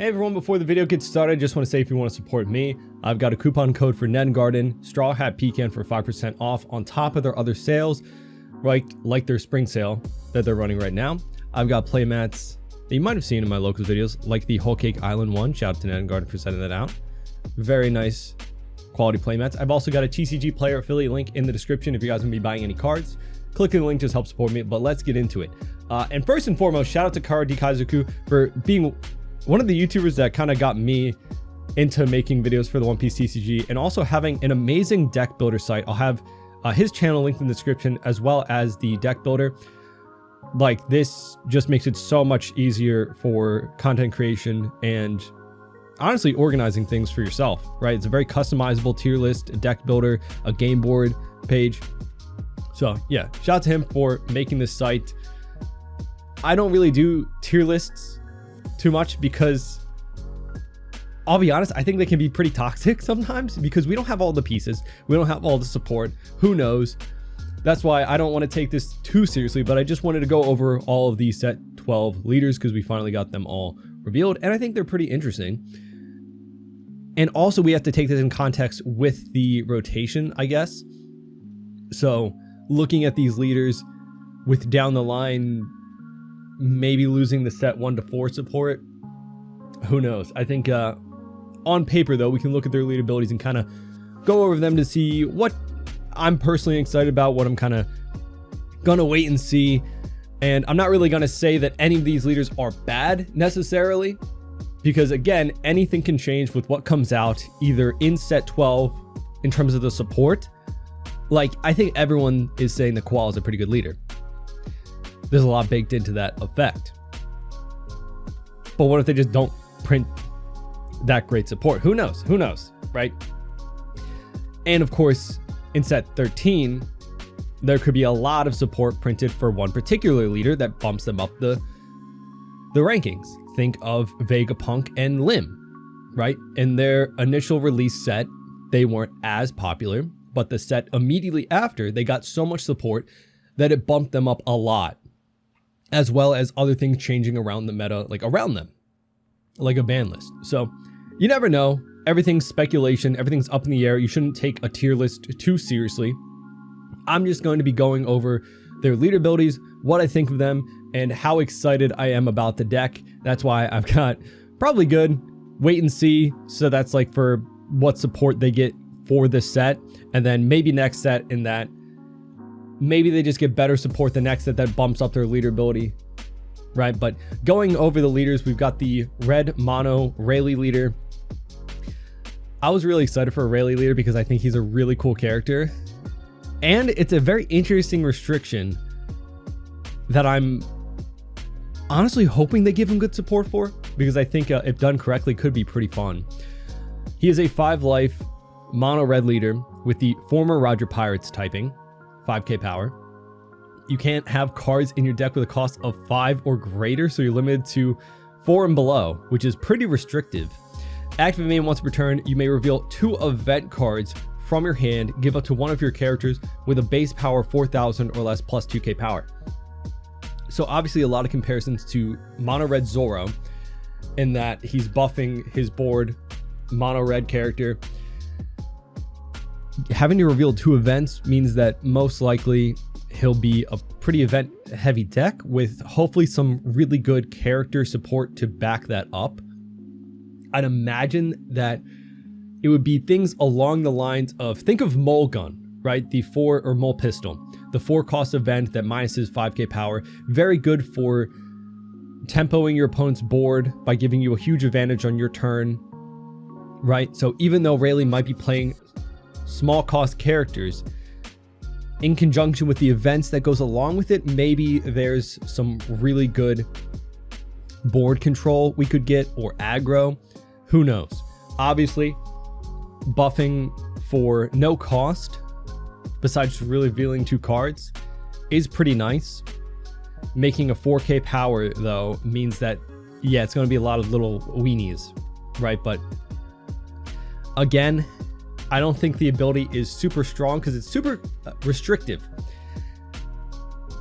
Hey everyone, before the video gets started, I just want to say if you want to support me, I've got a coupon code for Ned Garden, Straw Hat Pecan for 5% off on top of their other sales, like their spring sale that they're running right now. I've got playmats that you might have seen in my locals videos, like the Whole Cake Island one. Shout out to Ned Garden for sending that out. Very nice quality playmats. I've also got a TCG player affiliate link in the description if you guys are going to be buying any cards. Clicking the link just helps support me, but let's get into it. And first and foremost, shout out to Kara Dikaizuku for being one of the YouTubers that kind of got me into making videos for the One Piece TCG, and also having an amazing deck builder site. I'll have his channel linked in the description, as well as the deck builder. Like, this just makes it so much easier for content creation and honestly organizing things for yourself, right? It's a very customizable tier list, a deck builder, a game board page. So yeah, shout out to him for making this site. I don't really do tier lists too much because, I'll be honest, I think they can be pretty toxic sometimes because we don't have all the pieces. We don't have all the support. Who knows? That's why I don't want to take this too seriously, but I just wanted to go over all of these set 12 leaders because we finally got them all revealed, and I think they're pretty interesting. And also we have to take this in context with the rotation, I guess. So looking at these leaders with down the line maybe losing the set 1 to 4 support, who knows? I think on paper though, we can look at their lead abilities and kind of go over them to see what I'm personally excited about, what I'm kind of gonna wait and see. And I'm not really gonna say that any of these leaders are bad necessarily, because again, anything can change with what comes out either in set 12 in terms of the support. Like, I think everyone is saying that Koala is a pretty good leader. There's a lot baked into that effect. But what if they just don't print that great support? Who knows? Who knows, right? And of course, in set 13, there could be a lot of support printed for one particular leader that bumps them up the rankings. Think of Vegapunk and Lim, right? In their initial release set, they weren't as popular, but the set immediately after, they got so much support that it bumped them up a lot, as well as other things changing around the meta, like around them, like a ban list. So you never know. Everything's speculation. Everything's up in the air. You shouldn't take a tier list too seriously. I'm just going to be going over their leader abilities, what I think of them, and how excited I am about the deck. That's why I've got probably good, wait and see. So that's like for what support they get for this set, and then maybe next set in that maybe they just get better support the next set that bumps up their leader ability, right? But going over the leaders, we've got the red mono Rayleigh leader. I was really excited for a Rayleigh leader because I think he's a really cool character, and it's a very interesting restriction that I'm honestly hoping they give him good support for, because I think if done correctly could be pretty fun. He is a 5-life mono red leader with the former Roger Pirates typing, 5k power. You can't have cards in your deck with a cost of 5 or greater, so you're limited to 4 and below, which is pretty restrictive. Active main once per turn, you may reveal 2 event cards from your hand, give up to one of your characters with a base power 4,000 or less plus 2k power. So obviously a lot of comparisons to mono red Zoro, in that he's buffing his board mono red character. Having to reveal 2 events means that most likely he'll be a pretty event heavy deck with hopefully some really good character support to back that up. I'd imagine that it would be things along the lines of, think of Mole Gun, right? The 4 or Mole Pistol, the 4 cost event that minuses 5k power. Very good for tempoing your opponent's board by giving you a huge advantage on your turn, right? So even though Rayleigh might be playing small cost characters, in conjunction with the events that goes along with it, maybe there's some really good board control we could get, or aggro. Who knows? Obviously, buffing for no cost, besides really revealing 2 cards, is pretty nice. Making a 4k power, though, means that, yeah, it's going to be a lot of little weenies, right? But again, I don't think the ability is super strong because it's super restrictive.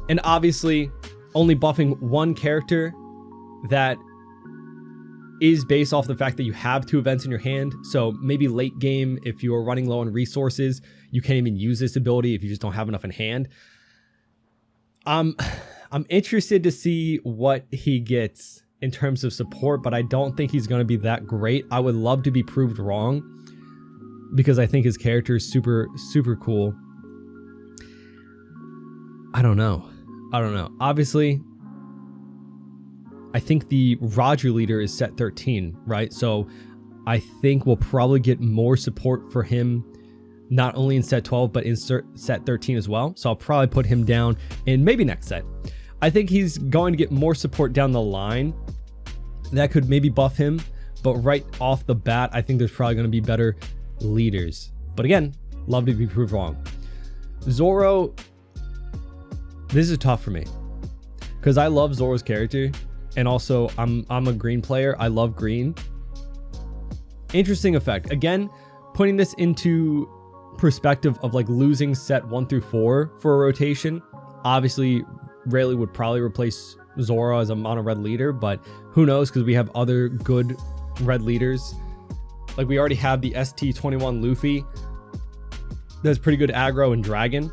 And obviously, only buffing one character that is based off the fact that you have 2 events in your hand. So maybe late game, if you're running low on resources, you can't even use this ability if you just don't have enough in hand. I'm interested to see what he gets in terms of support, but I don't think he's going to be that great. I would love to be proved wrong because I think his character is super, super cool. I don't know. Obviously, I think the Roger leader is set 13, right? So I think we'll probably get more support for him, not only in set 12, but in set 13 as well. So I'll probably put him down in maybe next set. I think he's going to get more support down the line. That could maybe buff him, but right off the bat, I think there's probably going to be better leaders. But again, love to be proved wrong. Zoro, this is tough for me because I love Zoro's character, and also I'm a green player. I love green. Interesting effect. Again, putting this into perspective of like losing set 1 through 4 for a rotation. Obviously, Rayleigh would probably replace Zoro as a mono red leader, but who knows, because we have other good red leaders. Like we already have the ST21 Luffy that's pretty good aggro and dragon,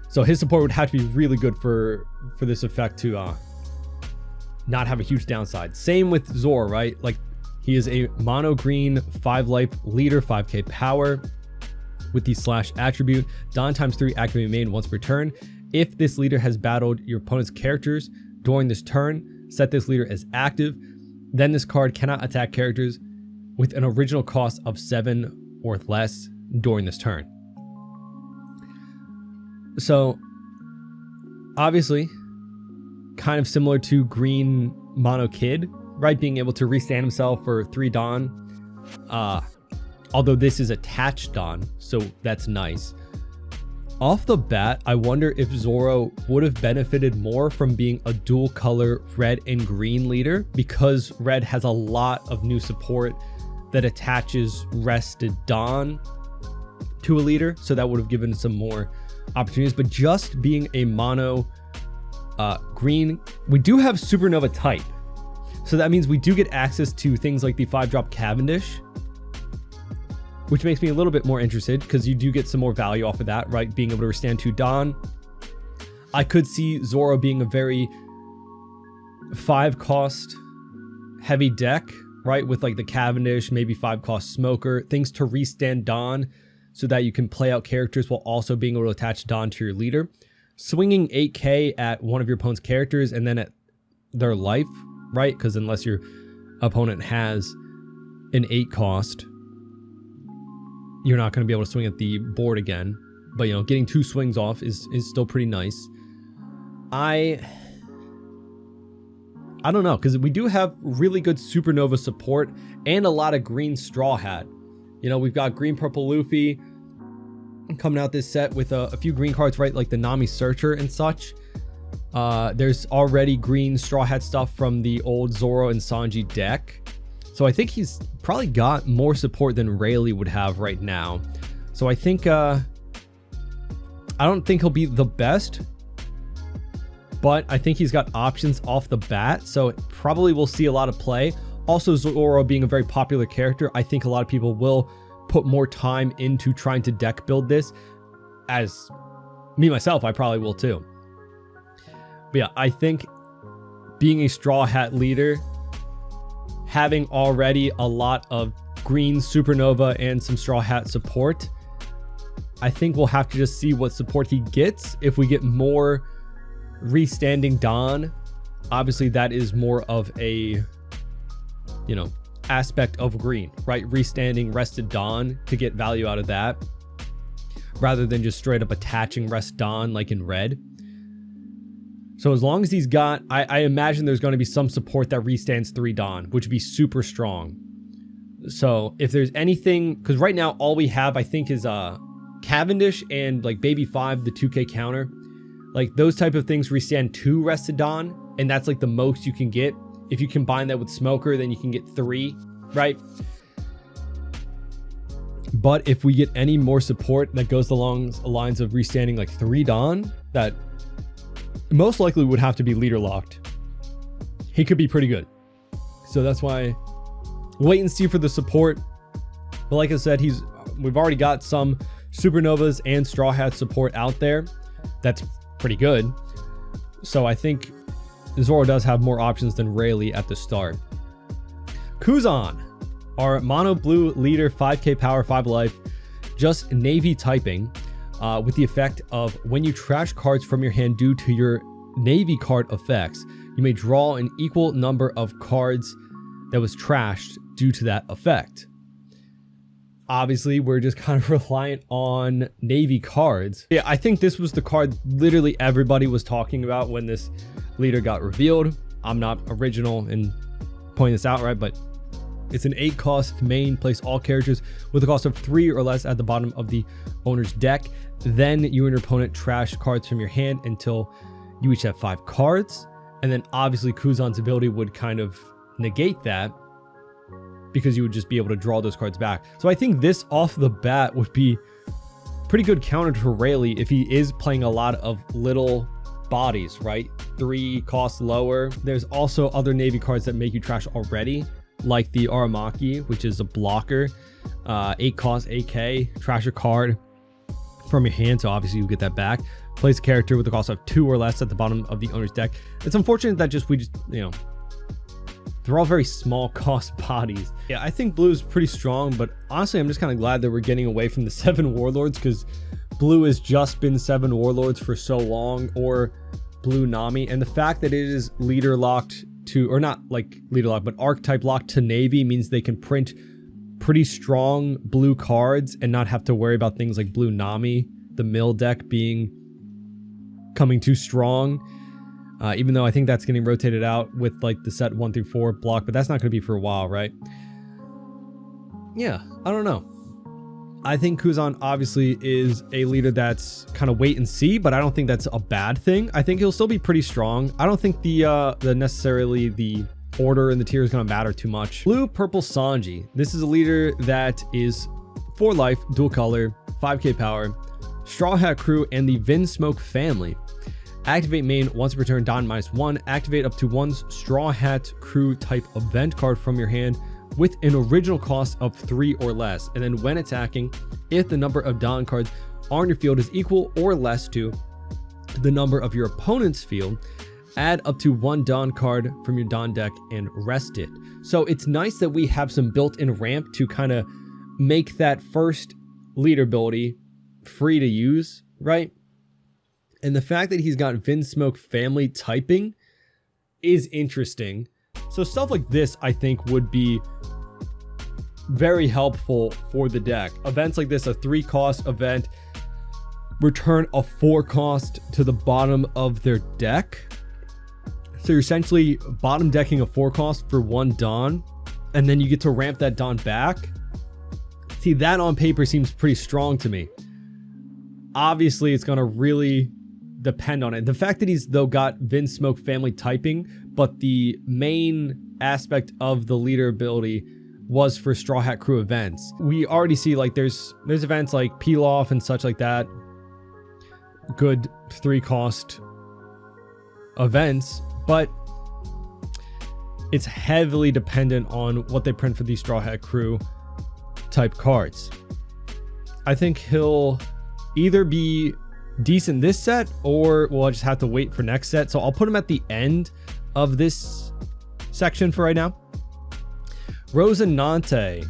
so his support would have to be really good for this effect to not have a huge downside. Same with Zoro, right? Like he is a mono green 5 life leader, 5k power with the slash attribute. Dawn ×3 activate main once per turn. If this leader has battled your opponent's characters during this turn, set this leader as active. Then this card cannot attack characters with an original cost of 7 or less during this turn. So obviously kind of similar to green mono kid, right? Being able to restand himself for 3 Dawn. Although this is attached Dawn, so that's nice. Off the bat, I wonder if Zoro would have benefited more from being a dual color red and green leader, because red has a lot of new support that attaches rested Dawn to a leader, so that would have given some more opportunities. But just being a mono green, we do have supernova type, so that means we do get access to things like the 5-drop Cavendish, which makes me a little bit more interested because you do get some more value off of that, right? Being able to withstand 2 Dawn. I could see Zoro being a very 5-cost heavy deck, right? With like the Cavendish, maybe 5-cost Smoker, things to restand Dawn so that you can play out characters while also being able to attach Dawn to your leader. Swinging 8k at one of your opponent's characters and then at their life, right? Because unless your opponent has an 8-cost, you're not going to be able to swing at the board again. But, you know, getting 2 swings off is still pretty nice. I don't know, because we do have really good supernova support and a lot of green Straw Hat. You know, we've got green purple Luffy coming out this set with a few green cards, right? Like the Nami Searcher and such. There's already green Straw Hat stuff from the old Zoro and Sanji deck. So I think he's probably got more support than Rayleigh would have right now. So I think, I don't think he'll be the best, but I think he's got options off the bat. So probably we'll see a lot of play. Also, Zoro being a very popular character, I think a lot of people will put more time into trying to deck build this. As me, myself, I probably will too. But yeah, I think being a Straw Hat leader, having already a lot of green supernova and some Straw Hat support, I think we'll have to just see what support he gets. If we get more restanding Dawn, obviously that is more of a, you know, aspect of green, right? Restanding rested Dawn to get value out of that, rather than just straight up attaching rest Dawn like in red. So as long as he's got, I imagine there's going to be some support that restands 3 Dawn, which would be super strong. So if there's anything, because right now all we have, I think, is Cavendish and like Baby 5, the 2k counter. Like those type of things restand 2 rested Dawn, and that's like the most you can get. If you combine that with Smoker, then you can get 3, right? But if we get any more support that goes along the lines of restanding like 3 Dawn, that most likely would have to be leader locked. He could be pretty good. So that's why wait and see for the support. But like I said, we've already got some Supernovas and Straw Hat support out there. That's pretty good. So I think Zoro does have more options than Rayleigh at the start. Kuzan, our mono blue leader, 5k power, 5 life, just navy typing, with the effect of when you trash cards from your hand due to your navy card effects, you may draw an equal number of cards that was trashed due to that effect. Obviously, we're just kind of reliant on navy cards. Yeah, I think this was the card literally everybody was talking about when this leader got revealed. I'm not original in pointing this out, right? But it's an 8 cost main. Place all characters with a cost of 3 or less at the bottom of the owner's deck. Then you and your opponent trash cards from your hand until you each have 5 cards. And then obviously Kuzan's ability would kind of negate that, because you would just be able to draw those cards back. So I think this off the bat would be pretty good counter to Rayleigh if he is playing a lot of little bodies, right? 3 costs lower. There's also other navy cards that make you trash already, like the Aramaki, which is a blocker. 8 cost, 8k, trash a card from your hand, so obviously you get that back. Place a character with a cost of 2 or less at the bottom of the owner's deck. It's unfortunate that they're all very small cost bodies. Yeah, I think blue is pretty strong, but honestly, I'm just kind of glad that we're getting away from the 7 warlords, because blue has just been 7 warlords for so long, or blue Nami. And the fact that it is leader locked to, or not like leader locked, but archetype locked to navy, means they can print pretty strong blue cards and not have to worry about things like blue Nami, the mill deck coming too strong. Even though I think that's getting rotated out with like the set 1 through 4 block, but that's not going to be for a while, right? Yeah, I don't know. I think Kuzan obviously is a leader that's kind of wait and see, but I don't think that's a bad thing. I think he'll still be pretty strong. I don't think the necessarily the order in the tier is going to matter too much. Blue Purple Sanji. This is a leader that is 4 life, dual color, 5k power, Straw Hat Crew, and the Vin Smoke family. Activate main once per turn, Don -1. Activate up to 1 Straw Hat Crew type event card from your hand with an original cost of 3 or less. And then when attacking, if the number of Don cards on your field is equal or less to the number of your opponent's field, add up to 1 Don card from your Don deck and rest it. So it's nice that we have some built-in ramp to kind of make that first leader ability free to use, right? And the fact that he's got Vin Smoke family typing is interesting. So stuff like this, I think, would be very helpful for the deck. Events like this, a 3 cost event, return a 4 cost to the bottom of their deck. So you're essentially bottom decking a 4 cost for 1 Don, and then you get to ramp that Don back. See, that on paper seems pretty strong to me. Obviously, it's going to really depend on it. The fact that he's though got Vin Smoke family typing, but the main aspect of the leader ability was for Straw Hat Crew events. We already see like there's events like Peel Off and such like that. Good 3 cost events, but it's heavily dependent on what they print for these Straw Hat Crew type cards. I think he'll either be decent this set, or we'll just have to wait for next set. So I'll put him at the end of this section for right now. Rosinante,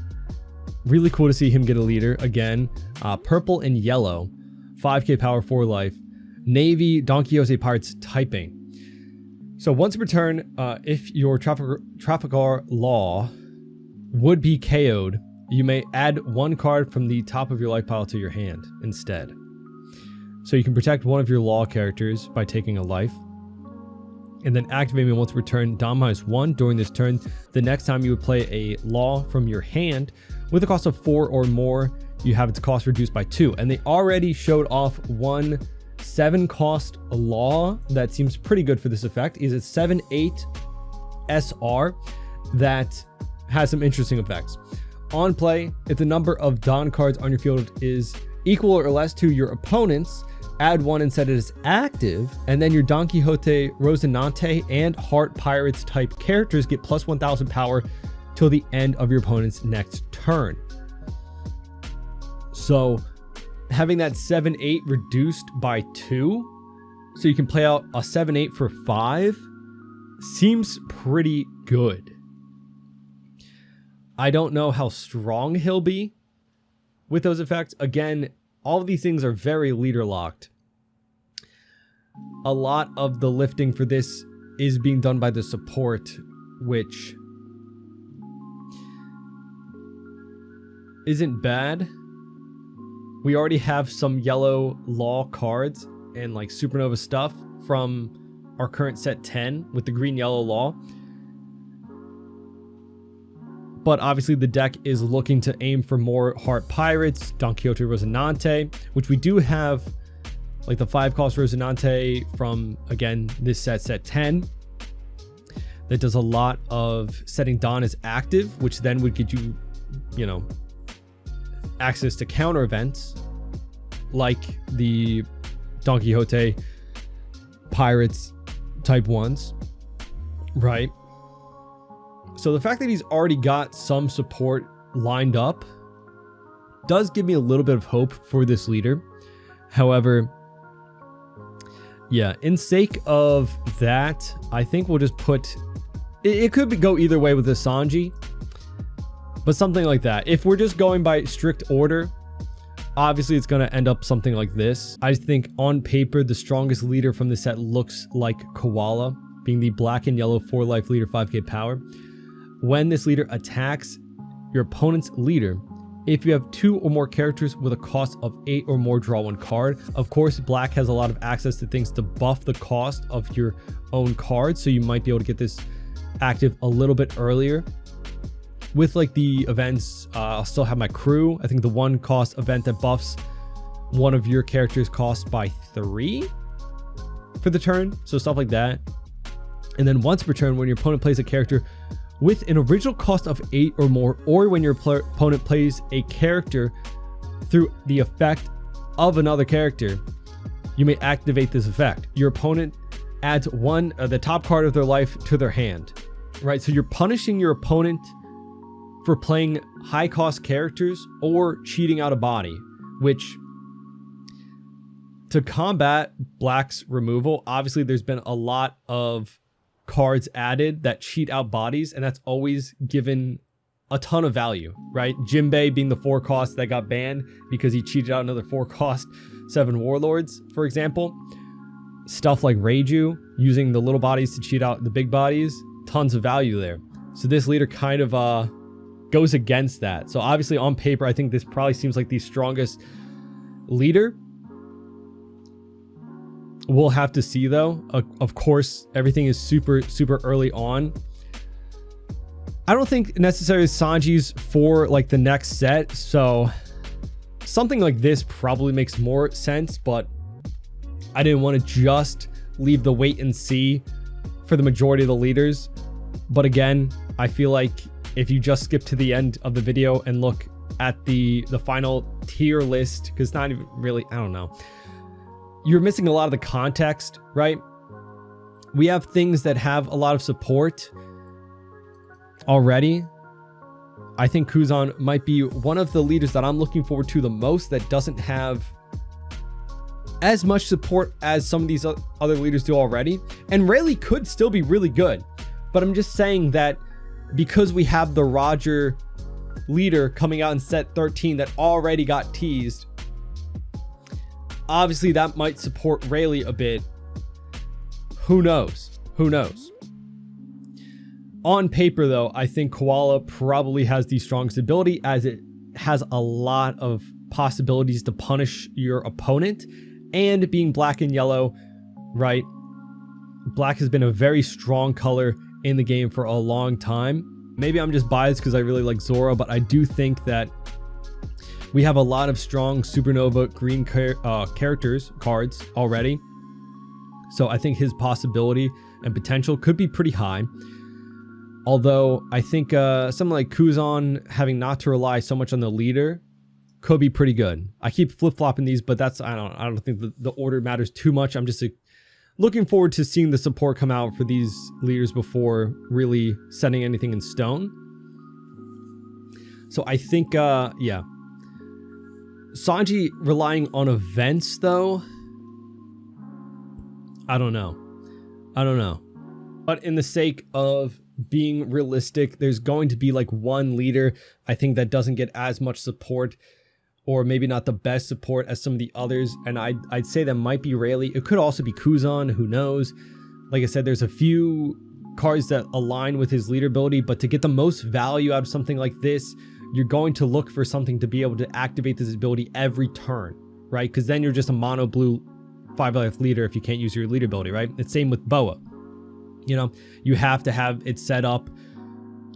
really cool to see him get a leader again. Purple and yellow, 5k power, 4 life, navy Don Quixote Pirates typing. So once per turn, if your Trafalgar Law would be KO'd, you may add 1 card from the top of your life pile to your hand instead. So you can protect one of your law characters by taking a life, and then activate me once per turn, Don -1 during this turn. The next time you would play a law from your hand with a cost of 4 or more, you have its cost reduced by 2. And they already showed off 1 7 cost law that seems pretty good for this effect. Is it 7/8 SR that has some interesting effects. On play, if the number of Don cards on your field is equal or less to your opponent's, add one and set it as active, and then your Don Quixote, Rosinante, and Heart Pirates type characters get plus 1000 power till the end of your opponent's next turn. So having that 7-8 reduced by 2, so you can play out a 7-8 for 5, seems pretty good. I don't know how strong he'll be with those effects. Again, all of these things are very leader locked. A lot of the lifting for this is being done by the support, which isn't bad. We already have some yellow law cards and like supernova stuff from our current set 10 with the green yellow law. But obviously the deck is looking to aim for more Heart Pirates, Don Quixote Rosinante, which we do have, like the 5-cost Rosinante from, again, this set 10. That does a lot of setting Don as active, which then would get you, you know, access to counter events like the Don Quixote Pirates type ones, right? So the fact that he's already got some support lined up does give me a little bit of hope for this leader. However, yeah, in sake of that, I think we'll just put... It could go either way with the Sanji, but something like that. If we're just going by strict order, obviously it's going to end up something like this. I think on paper, the strongest leader from the set looks like Koala, being the black and yellow 4-life leader, 5k power. When this leader attacks your opponent's leader, if you have 2 or more characters with a cost of 8 or more, draw 1 card. Of course, black has a lot of access to things to buff the cost of your own cards, so you might be able to get this active a little bit earlier. With like the events, I'll still have my crew. I think the 1-cost event that buffs one of your characters' cost by 3 for the turn, so stuff like that. And then once per turn, when your opponent plays a character with an original cost of 8 or more, or when your opponent plays a character through the effect of another character, you may activate this effect. Your opponent adds the top card of their life to their hand, right? So you're punishing your opponent for playing high cost characters or cheating out a body, which, to combat black's removal, obviously there's been a lot of cards added that cheat out bodies, and that's always given a ton of value, right? Jinbei being the 4-cost that got banned because he cheated out another 4-cost 7 warlords, for example. Stuff like Reiju using the little bodies to cheat out the big bodies, tons of value there. So this leader kind of goes against that. So obviously on paper, I think this probably seems like the strongest leader. We'll have to see though. Of course, everything is super early on. I don't think necessarily Sanji's for like the next set, so something like this probably makes more sense, but I didn't want to just leave the wait and see for the majority of the leaders. But again, I feel like if you just skip to the end of the video and look at the final tier list, because not even really, I don't know, you're missing a lot of the context, right? We have things that have a lot of support already. I think Kuzan might be one of the leaders that I'm looking forward to the most that doesn't have as much support as some of these other leaders do already. And Rayleigh could still be really good, but I'm just saying that because we have the Roger leader coming out in set 13 that already got teased, obviously that might support Rayleigh a bit. Who knows? Who knows? On paper though, I think Koala probably has the strongest ability, as it has a lot of possibilities to punish your opponent. And being black and yellow, right? Black has been a very strong color in the game for a long time. Maybe I'm just biased because I really like Zoro, but I do think that we have a lot of strong supernova green cards already. So I think his possibility and potential could be pretty high. Although I think someone like Kuzan, having not to rely so much on the leader, could be pretty good. I keep flip-flopping these, but that's, I don't think the order matters too much. I'm just looking forward to seeing the support come out for these leaders before really setting anything in stone. So I think, yeah. Sanji relying on events, though, I don't know. But in the sake of being realistic, there's going to be like one leader, I think, that doesn't get as much support, or maybe not the best support as some of the others. And I'd say that might be Rayleigh. It could also be Kuzan, who knows? Like I said, there's a few cards that align with his leader ability, but to get the most value out of something like this, you're going to look for something to be able to activate this ability every turn, right? Because then you're just a mono blue 5-life leader if you can't use your leader ability, right? It's same with Boa. You know, you have to have it set up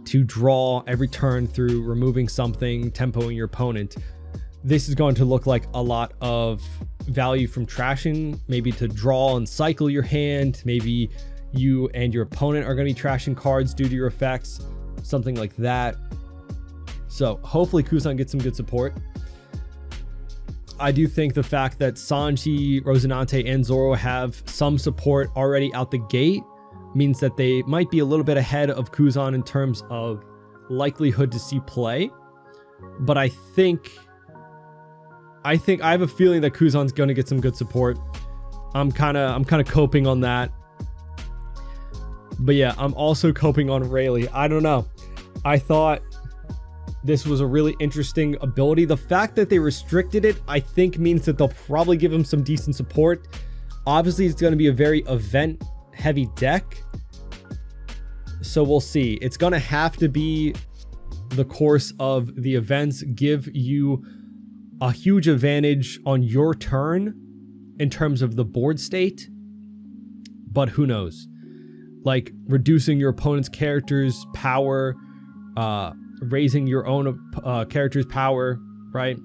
to draw every turn through removing something, tempoing your opponent. This is going to look like a lot of value from trashing, maybe to draw and cycle your hand. Maybe you and your opponent are going to be trashing cards due to your effects, something like that. So hopefully Kuzan gets some good support. I do think the fact that Sanji, Rosinante, and Zoro have some support already out the gate means that they might be a little bit ahead of Kuzan in terms of likelihood to see play. But I have a feeling that Kuzan's going to get some good support. I'm kind of coping on that. But yeah, I'm also coping on Rayleigh. I don't know. I thought this was a really interesting ability. The fact that they restricted it, I think, means that they'll probably give him some decent support. Obviously, it's going to be a very event-heavy deck. So we'll see. It's going to have to be the course of the events give you a huge advantage on your turn in terms of the board state. But who knows? Like reducing your opponent's character's power, raising your own character's power, right?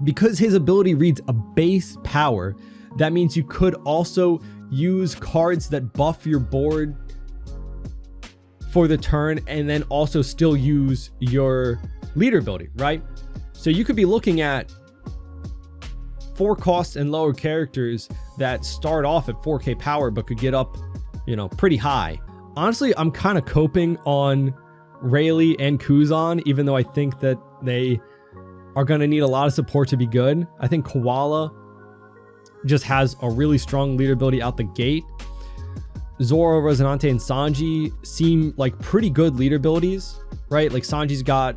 Because his ability reads a base power, that means you could also use cards that buff your board for the turn and then also still use your leader ability, right? So you could be looking at 4 cost and lower characters that start off at 4k power but could get up, you know, pretty high. Honestly, I'm kind of coping on Rayleigh and Kuzan, even though I think that they are going to need a lot of support to be good. I think Koala just has a really strong leader ability out the gate. Zoro, Rosinante, and Sanji seem like pretty good leader abilities, right? Like Sanji's got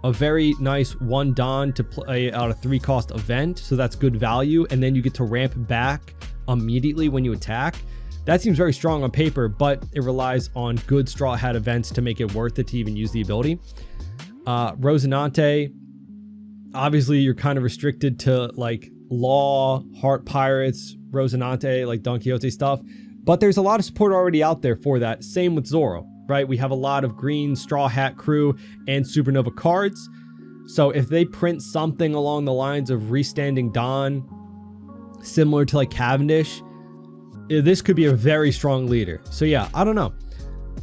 a very nice 1 Dawn to play out a 3-cost event, so that's good value, and then you get to ramp back immediately when you attack. That seems very strong on paper, but it relies on good Straw Hat events to make it worth it to even use the ability. Rosinante, obviously you're kind of restricted to like Law, Heart Pirates, Rosinante, like Don Quixote stuff, but there's a lot of support already out there for that. Same with Zoro, right? We have a lot of green Straw Hat crew and Supernova cards. So if they print something along the lines of Restanding Dawn, similar to like Cavendish, this could be a very strong leader. So yeah, I don't know.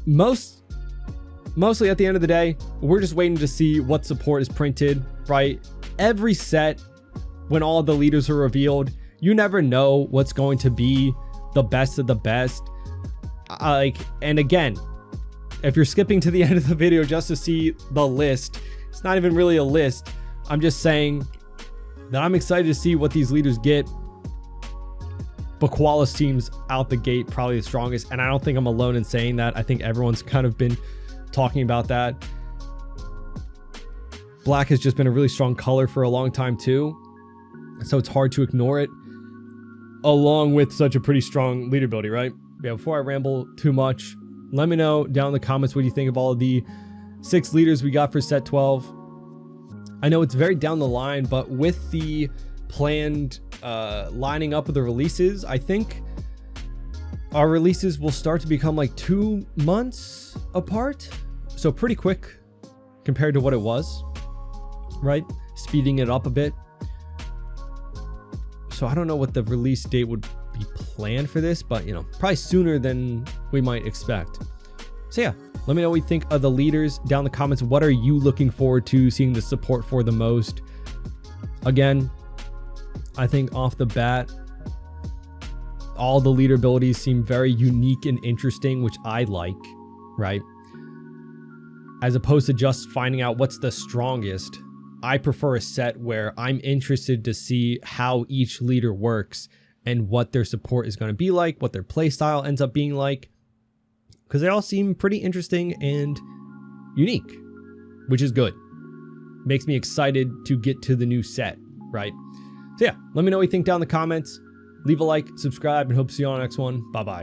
Mostly at the end of the day, we're just waiting to see what support is printed, right? Every set, when all the leaders are revealed, you never know what's going to be the best of the best. And again, if you're skipping to the end of the video just to see the list, it's not even really a list. I'm just saying that I'm excited to see what these leaders get. But Koala seems out the gate probably the strongest, and I don't think I'm alone in saying that. I think everyone's kind of been talking about that. Black has just been a really strong color for a long time too, so it's hard to ignore it, along with such a pretty strong leader ability, right? Yeah, before I ramble too much, let me know down in the comments what you think of all of the 6 leaders we got for set 12. I know it's very down the line, but with the planned lining up of the releases, I think our releases will start to become like 2 months apart, so pretty quick compared to what it was, right? Speeding it up a bit. So I don't know what the release date would be planned for this, but you know, probably sooner than we might expect. So yeah, Let me know what you think of the leaders down in the comments. What are you looking forward to seeing the support for the most? Again, I think off the bat, all the leader abilities seem very unique and interesting, which I like, right? As opposed to just finding out what's the strongest, I prefer a set where I'm interested to see how each leader works and what their support is going to be like, what their playstyle ends up being like, because they all seem pretty interesting and unique, which is good. Makes me excited to get to the new set, right? So yeah, let me know what you think down in the comments. Leave a like, subscribe, and hope to see you on the next one. Bye-bye.